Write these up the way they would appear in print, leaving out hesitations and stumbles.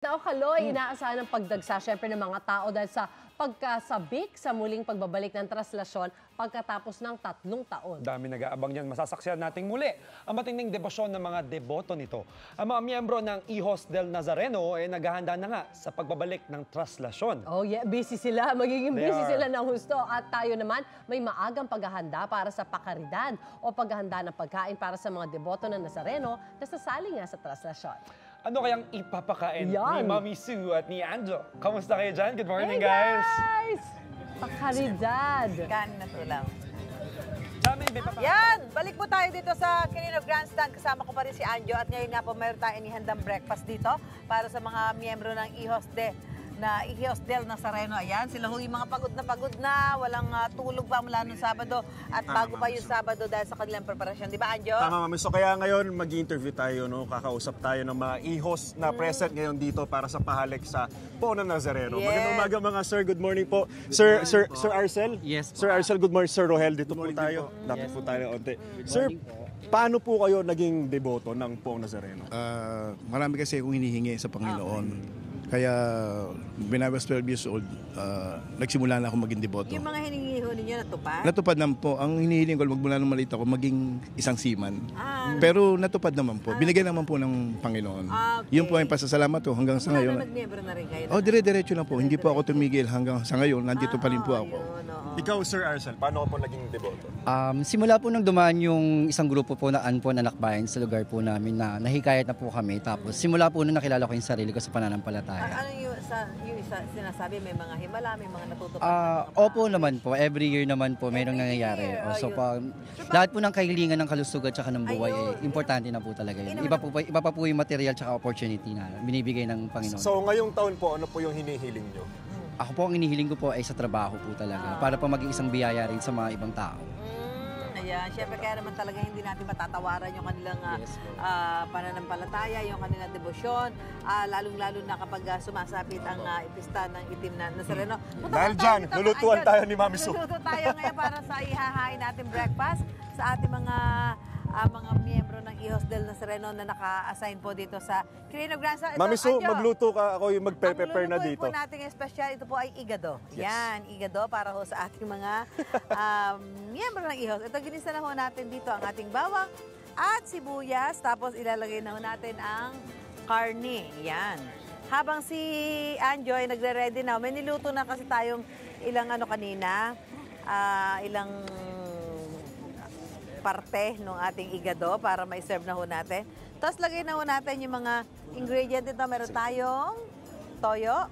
Kaloy, inaasahan ng pagdagsa syempre ng mga tao dahil sa pagkasabik sa muling pagbabalik ng traslasyon pagkatapos ng 3 taon. Dami nag-aabang yan. Masasaksihan nating muli ang matinding debosyon ng mga deboto nito. Ang mga miyembro ng Hijos del Nazareno ay naghahanda na nga sa pagbabalik ng traslasyon. Oh yeah, busy sila. Magiging busy sila ng husto. At tayo naman may maagang paghahanda para sa pakaridad o paghahanda ng pagkain para sa mga deboto ng Nazareno na sasali nga sa traslasyon. Ano kayang ipapakain ni Mami Sue at ni Anjo? Kamusta kayo dyan? Good morning, hey guys! Pakaridad! Kanin na tulang. Yan! Balik po tayo dito sa Quirino Grandstand. Kasama ko pa rin si Anjo. At ngayon nga po, mayroon tayong inihandang breakfast dito para sa mga miyembro ng Hijos del Nazareno. Ayan, sila ho yung mga pagod na, walang tulog pa mula nung Sabado. At bago pa yung Sabado dahil sa kanilang preparasyon. Di ba, Anjo? Tama, Mami. So kaya ngayon mag-interview tayo, no? Kakausap tayo ng mga Hijos na present ngayon dito para sa pahalik sa Po ng Nazareno. Yes. Magandang umaga mga sir. Good morning po. Sir Arcel? Yes po. Sir Arcel, good morning. Sir Rohel, dito po tayo. Lapit po tayo onte. Sir, paano po kayo naging deboto ng Po ng Nazareno? Marami kasi akong hinihingi sa Panginoon. Kaya, when I was 12 years old, nagsimula na ako maging deboto. Yung mga hiningi ho ninyo natupad? Natupad naman po. Ang hinihiling ko, magmula nung maliit ako, maging isang seaman. Pero natupad naman po. Binigyan naman po ng Panginoon. Okay. Yun po ang pasasalamat ko hanggang sa ngayon. Nag-membro na rin kayo? Dire-diretso lang po. Hindi po ako tumigil hanggang sa ngayon. Nandito pa rin po ako. Ikaw, Sir Arcel, paano ka po naging deboto? Simula po nung dumaan yung isang grupo po na Anpon Anakbayan sa lugar po namin na nahikayat na po kami. Tapos simula po nung nakilala ko yung sarili ko sa pananampalataya. Ano yung isa sinasabi? May mga himala, may mga natutupad? Opo naman po. Every year naman po mayroong nangyayari. So lahat po ng kahilingan ng kalusugan at ng buhay, importante na po talaga yun. Iba pa po yung material at opportunity na binibigay ng Panginoon. So ngayong taon po, ano po yung hinihiling nyo? Ako po, ang inihiling ko po ay sa trabaho po talaga. Para po maging isang biyaya rin sa mga ibang tao. Ayan, syempre kaya naman talaga hindi natin matatawaran yung kanilang pananampalataya, yung kanilang debosyon, lalong-lalo na kapag sumasapit ang ipista ng itim na Nazareno. Dahil dyan, lulutuan tayo ni Mami Sue. Luluto tayo ngayon para sa ihahain natin breakfast sa ating mga miyembro ng Hijos del Nazareno na naka-assign po dito sa Quirino Grandstand. Mami Sue, magluto ka, ako yung mag-prepare na dito. Ang lulutuin po natin yung special, ito po ay igado. Yes. Yan, igado para ho sa ating mga miyembro ng Hijos. Ito, ginisa na ho natin dito ang ating bawang at sibuyas. Tapos ilalagay na ho natin ang karne. Yan. Habang si Anjo ay nagre-ready na, may niluto na kasi tayong ilang kanina, ilang parte ng ating igado para mai-serve na ho natin. Tapos lagay na ho natin yung mga ingredient ito. Meron tayong toyo.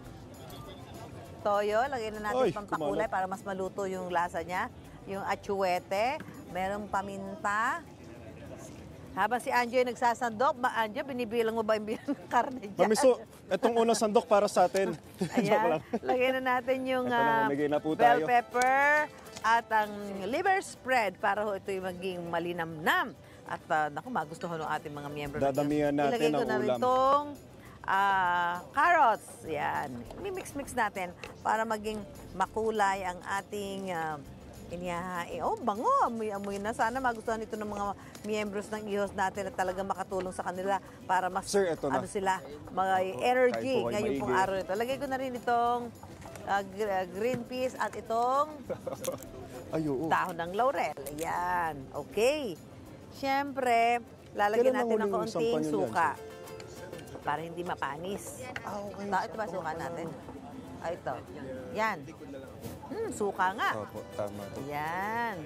Lagay na natin pampakulay para mas maluto yung lasa niya. Yung atsuete. Merong paminta. Habang si Anjo ay nagsasandok, Anjo, binibilang mo ba yung karne dyan? Mami Sue, itong unang sandok para sa atin. Ayan, lagay na natin yung bell pepper at ang liver spread para ho ito yung maging malinamnam. At naku, magustuhan ng ating mga miyembro. Dadamihan natin ilagay ko ang na rin ulam. itong carrots. Yan. Mimix-mix natin para maging makulay ang ating inihahain. Oh, bango. Amoy na. Sana magustuhan ito ng mga miyembros ng Hijos natin at talagang makatulong sa kanila para mas Sir, ito na. sila, mga energy kain po kayo ngayong pong maigi. araw ito. Lagay ko na rin itong green peas at itong dahon ng laurel. Ayan. Okay. Siyempre, lalagyan natin ng kaunting suka para hindi mapanis. Ito ba suka natin? Ito. Yan. Suka nga. Opo, tama. Yan.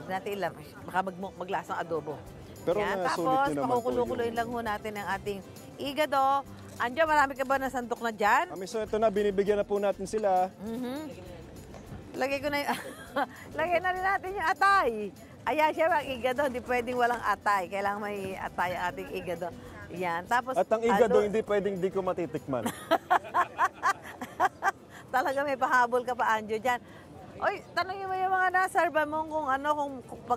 Natin ilang. Baka maglasang adobo. Pero yan. nasulit Tapos, nyo naman po pakukulukuloyin lang ho natin ang ating igado. Andiyo, marami ka ba na sandok na dyan? Mami Sue, ito na, binibigyan na po natin sila. Lagay ko na yung... Lagay na rin natin yung atay. Ayan, siya ang igado. Hindi pwedeng walang atay. Kailangan may atay ang ating igado. Yan. Tapos, At ang igado, hindi pwedeng di ko matitikman. Talaga may pahabol ka pa, Anjo, dyan. Oy, tanongin mo yung mga nasarba mo kung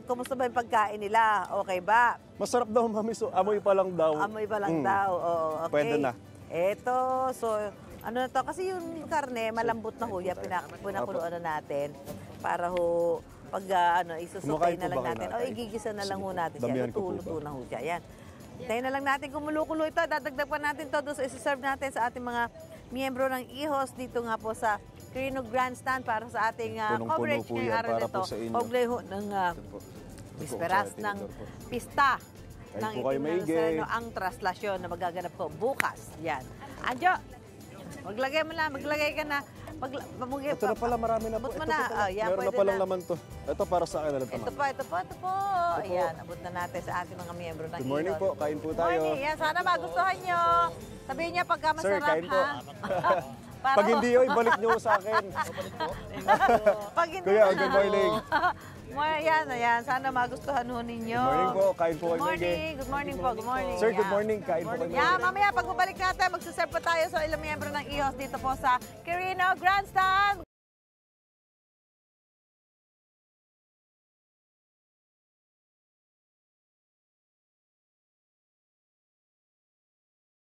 kumusta ba yung pagkain nila. Okay ba? Masarap daw, Mami Sue. Amoy pa lang daw. Amoy pa lang daw. Oo, okay. Pwede na. Eto, so, ano na to? Kasi yung karne, malambot na ho. Pinakuluan na natin para ho, pag isusukay Kumakain na po lang ba kayo natin. O, natay? igigisa na lang ho natin siya. Damihan ko po Luto-luto ba? na ho siya. Yan. Tayo na lang natin kumulo-kulo ito. Dadagdag pa natin to doon sa isi-serve natin sa ating mga miyembro ng IHOS dito nga po sa Quirino Grandstand para sa ating Punong-puno coverage po ngayong yan araw para nito. po sa inyo. Kaugnay ho ng bisperas ng pista Kain ng po kayo itim na maigi. Nazareno, ang traslasyon na magaganap po bukas. Yan. Anjo, maglagay mo na, maglagay ka na. Ito na pala, marami na po. Abot mo Ito na. po pala. Oh, yan, Meron na pwede palang na. laman to. Ito para sa akin na lang Ito po, ito po, ito po. Ayan, abot na natin sa ating mga miyembro ng Good morning IHOS. po, kain po Good tayo. morning. Yan, sana magustuhan nyo. Sabihin niya pagka Sir, masarap, kain po. ha? Para Pag hindi yun, ibalik nyo sa akin. Pag hindi Kuya, na. good morning. Yan, ayan. Sana magustuhan ho ninyo. Good morning po, kain po Good kayo morning. maigi. Good morning po. Good morning. Sir, good Yan. morning. Kain po kayo maigi. Yan, mamaya pagbabalik natin, magsaserve pa tayo sa ilang miyembro ng IHOS dito po sa Quirino Grandstand.